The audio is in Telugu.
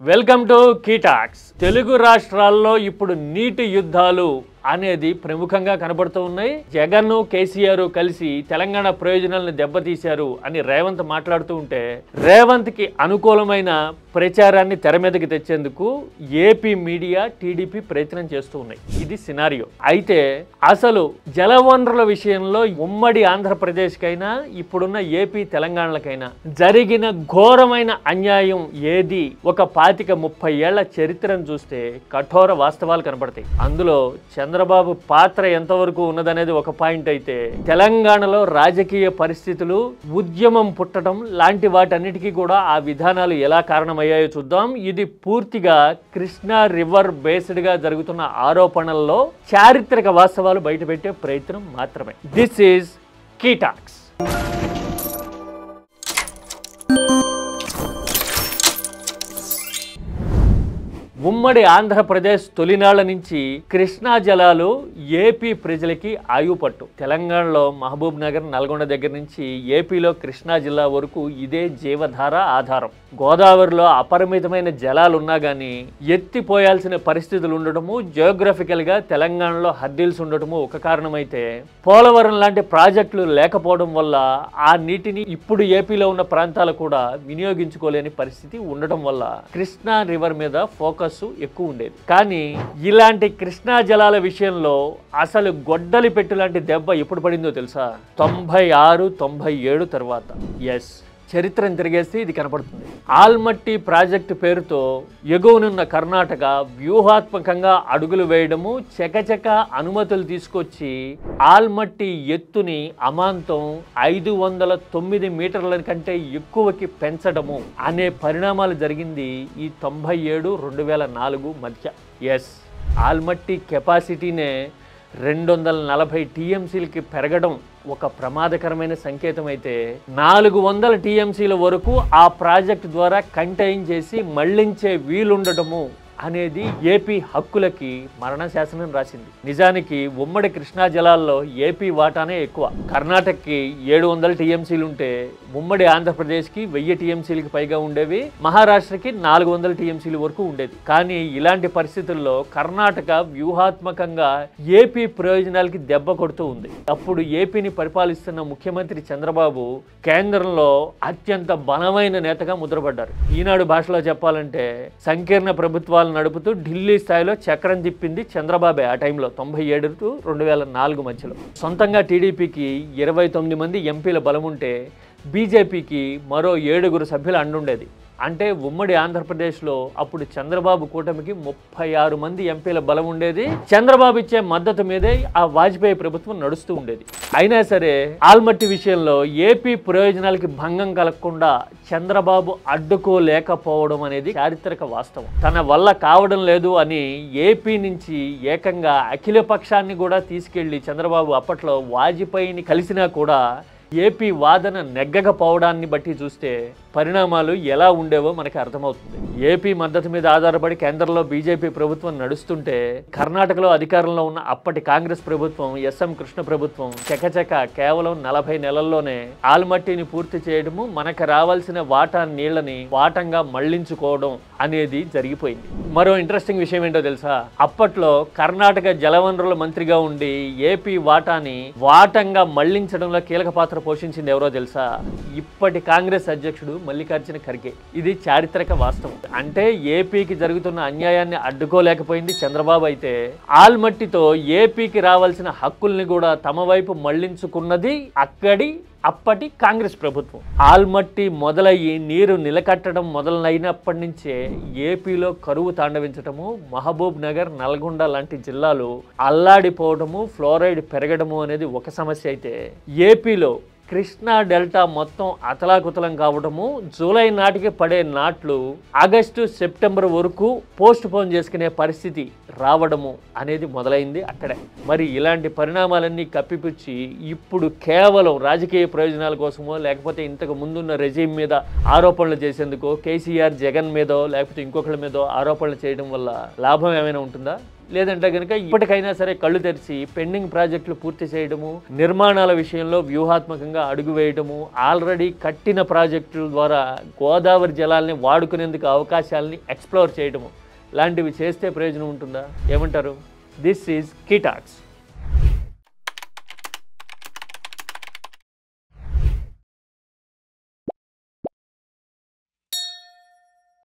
Welcome to కీటాక్స్. తెలుగు రాష్ట్రాల్లో ఇప్పుడు నీటి యుద్ధాలు అనేది ప్రముఖంగా కనబడుతూ ఉన్నాయి. జగన్ కేసీఆర్ కలిసి తెలంగాణ ప్రయోజనాలను దెబ్బతీశారు అని రేవంత్ మాట్లాడుతూ ఉంటే, రేవంత్ కి అనుకూలమైన ప్రచారాన్ని తెర మీదకి తెచ్చేందుకు ఏపీ మీడియా టీడీపీ ప్రయత్నం చేస్తూ ఉన్నాయి. ఇది సినారియో. అయితే అసలు జలవనరుల విషయంలో ఉమ్మడి ఆంధ్రప్రదేశ్కైనా ఇప్పుడున్న ఏపీ తెలంగాణలకైనా జరిగిన ఘోరమైన అన్యాయం ఏది? ఒక 25-30 ఏళ్ల చరిత్రను చూస్తే కఠోర వాస్తవాలు కనబడతాయి. అందులో చంద్రబాబు పాత్ర ఎంతవరకు ఉన్నదనేది ఒక పాయింట్ అయితే, తెలంగాణలో రాజకీయ పరిస్థితులు, ఉద్యమం పుట్టడం లాంటి వాటన్నిటికీ కూడా ఆ విధానాలు ఎలా కారణమయ్యాయో చూద్దాం. ఇది పూర్తిగా కృష్ణా రివర్ బేస్డ్ గా జరుగుతున్న ఆరోపణల్లో చారిత్రక వాస్తవాలు బయటపెట్టే ప్రయత్నం మాత్రమే. This is కీటాక్స్. ఉమ్మడి ఆంధ్రప్రదేశ్ తొలినాళ్ల నుంచి కృష్ణా జలాలు ఏపీ ప్రజలకి ఆయుపట్టు. తెలంగాణలో మహబూబ్ నగర్, నల్గొండ దగ్గర నుంచి ఏపీలో కృష్ణా జిల్లా వరకు ఇదే జీవధార ఆధారం. గోదావరిలో అపరిమితమైన జలాలు ఉన్నా కానీ ఎత్తిపోయాల్సిన పరిస్థితులు ఉండటము, జియోగ్రఫికల్ గా తెలంగాణలో హర్డిల్స్ ఉండటము ఒక కారణమైతే, పోలవరం లాంటి ప్రాజెక్టులు లేకపోవడం వల్ల ఆ నీటిని ఇప్పుడు ఏపీలో ఉన్న ప్రాంతాలు కూడా వినియోగించుకోలేని పరిస్థితి ఉండటం వల్ల కృష్ణా రివర్ మీద ఫోకస్ ఎక్కువ ఉండేది. కానీ ఇలాంటి కృష్ణా జలాల విషయంలో అసలు గొడ్డలి పెట్టు లాంటి దెబ్బ ఎప్పుడు పడిందో తెలుసా? 96-97 తర్వాత. ఎస్, చరిత్రను తిరిగేస్తే ఇది కనపడుతుంది. ఆల్మట్టి ప్రాజెక్టు పేరుతో ఎగువనున్న కర్ణాటక వ్యూహాత్మకంగా అడుగులు వేయడము, చకచక అనుమతులు తీసుకొచ్చి ఆల్మట్టి ఎత్తుని అమాంతం 509 మీటర్ల కంటే ఎక్కువకి పెంచడము అనే పరిణామాలు జరిగింది ఈ 97-2004 మధ్య. ఎస్, ఆల్మట్టి కెపాసిటీనే 240 టీఎంసీలకి పెరగడం ఒక ప్రమాదకరమైన సంకేతం అయితే, 400 టీఎంసీల వరకు ఆ ప్రాజెక్ట్ ద్వారా కంటైన్ చేసి మళ్లించే వీలుండటము అనేది ఏపీ హక్కులకి మరణ శాసనం రాసింది. నిజానికి ఉమ్మడి కృష్ణా జలాల్లో ఏపీ వాటానే ఎక్కువ. కర్ణాటకకి 700 టీఎంసీలు ఉంటే ఉమ్మడి ఆంధ్రప్రదేశ్కి 1000 టీఎంసీలకి పైగా ఉండేవి, మహారాష్ట్రకి 400 టీఎంసీల వరకు ఉండేది. కానీ ఇలాంటి పరిస్థితుల్లో కర్ణాటక వ్యూహాత్మకంగా ఏపీ ప్రయోజనాలకి దెబ్బ కొడుతూ ఉంది. అప్పుడు ఏపీని పరిపాలిస్తున్న ముఖ్యమంత్రి చంద్రబాబు కేంద్రంలో అత్యంత బలమైన నేతగా ముద్రపడ్డారు. ఈనాడు భాషలో చెప్పాలంటే సంకీర్ణ ప్రభుత్వాలు నడుపుతూ ఢిల్లీ స్థాయిలో చక్రం తిప్పింది చంద్రబాబే ఆ టైంలో, 97-2004 మధ్యలో. సొంతంగా టీడీపీకి 29 మంది ఎంపీల బలం ఉంటే బీజేపీకి మరో 7 సభ్యుల అండుండేది. అంటే ఉమ్మడి ఆంధ్రప్రదేశ్లో అప్పుడు చంద్రబాబు కూటమికి 36 మంది ఎంపీల బలం ఉండేది. చంద్రబాబు ఇచ్చే మద్దతు మీదే ఆ వాజ్పేయి ప్రభుత్వం నడుస్తూ ఉండేది. అయినా సరే ఆల్మట్టి విషయంలో ఏపీ ప్రయోజనాలకి భంగం కలగకుండా చంద్రబాబు అడ్డుకోలేకపోవడం అనేది చారిత్రక వాస్తవం. తన వల్ల కావడం లేదు అని ఏపీ నుంచి ఏకంగా అఖిల పక్షాన్ని కూడా తీసుకెళ్లి చంద్రబాబు అప్పట్లో వాజ్పేయిని కలిసినా కూడా ఏపీ వాదన నెగ్గకపోవడాన్ని బట్టి చూస్తే పరిణామాలు ఎలా ఉండేవో మనకి అర్థమవుతుంది. ఏపీ మద్దతు మీద ఆధారపడి కేంద్రంలో బీజేపీ ప్రభుత్వం నడుస్తుంటే, కర్ణాటకలో అధికారంలో ఉన్న అప్పటి కాంగ్రెస్ ప్రభుత్వం, ఎస్ఎం కృష్ణ ప్రభుత్వం చకచక కేవలం 40 నెలల్లోనే ఆల్మట్టిని పూర్తి చేయడము, మనకు రావాల్సిన వాటా నీళ్లని వాటంగా మళ్లించుకోవడం అనేది జరిగిపోయింది. మరో ఇంట్రెస్టింగ్ విషయం ఏంటో తెలుసా? అప్పట్లో కర్ణాటక జలవనరుల మంత్రిగా ఉండి ఏపీ వాటాని వాటంగా మళ్లించడంలో కీలక పాత్ర పోషించింది ఎవరో తెలుసా? ఇప్పటి కాంగ్రెస్ అధ్యక్షుడు మల్లికార్జున ఖర్గే. ఇది చారిత్రక వాస్తవం. అంటే ఏపీకి జరుగుతున్న అన్యాయాన్ని అడ్డుకోలేకపోయింది చంద్రబాబు అయితే, ఆల్మట్టితో ఏపీకి రావాల్సిన హక్కుల్ని కూడా తమ వైపు మళ్లించుకున్నది అప్పటి కాంగ్రెస్ ప్రభుత్వం. ఆల్మట్టి మొదలయ్యి నీరు నిలకట్టడం మొదలైనప్పటి నుంచే ఏపీలో కరువు తాండవించటము, మహబూబ్ నగర్, నల్గొండ లాంటి జిల్లాలు అల్లాడిపోవడము, ఫ్లోరైడ్ పెరగడము అనేది ఒక సమస్య అయితే, ఏపీలో కృష్ణా డెల్టా మొత్తం అతలాకుతలం కావడము, జూలై నాటికి పడే నాట్లు ఆగస్టు సెప్టెంబర్ వరకు పోస్ట్ పోన్ చేసుకునే పరిస్థితి రావడము అనేది మొదలైంది అక్కడే. మరి ఇలాంటి పరిణామాలన్నీ కప్పిపుచ్చి ఇప్పుడు కేవలం రాజకీయ ప్రయోజనాల కోసమో, లేకపోతే ఇంతకు ముందున్న రెజీమ్ మీద ఆరోపణలు చేసేందుకో, కేసీఆర్ జగన్ మీదో లేకపోతే ఇంకొకరి మీదో ఆరోపణలు చేయడం వల్ల లాభం ఏమైనా ఉంటుందా? లేదంటే కనుక ఇప్పటికైనా సరే కళ్ళు తెరిచి పెండింగ్ ప్రాజెక్టులు పూర్తి చేయడము, నిర్మాణాల విషయంలో వ్యూహాత్మకంగా అడుగు వేయడము, ఆల్రెడీ కట్టిన ప్రాజెక్టుల ద్వారా గోదావరి జలాల్ని వాడుకునేందుకు అవకాశాలని ఎక్స్ప్లోర్ చేయడము లాంటివి చేస్తే ప్రయోజనం ఉంటుందా? ఏమంటారు? This is key talks.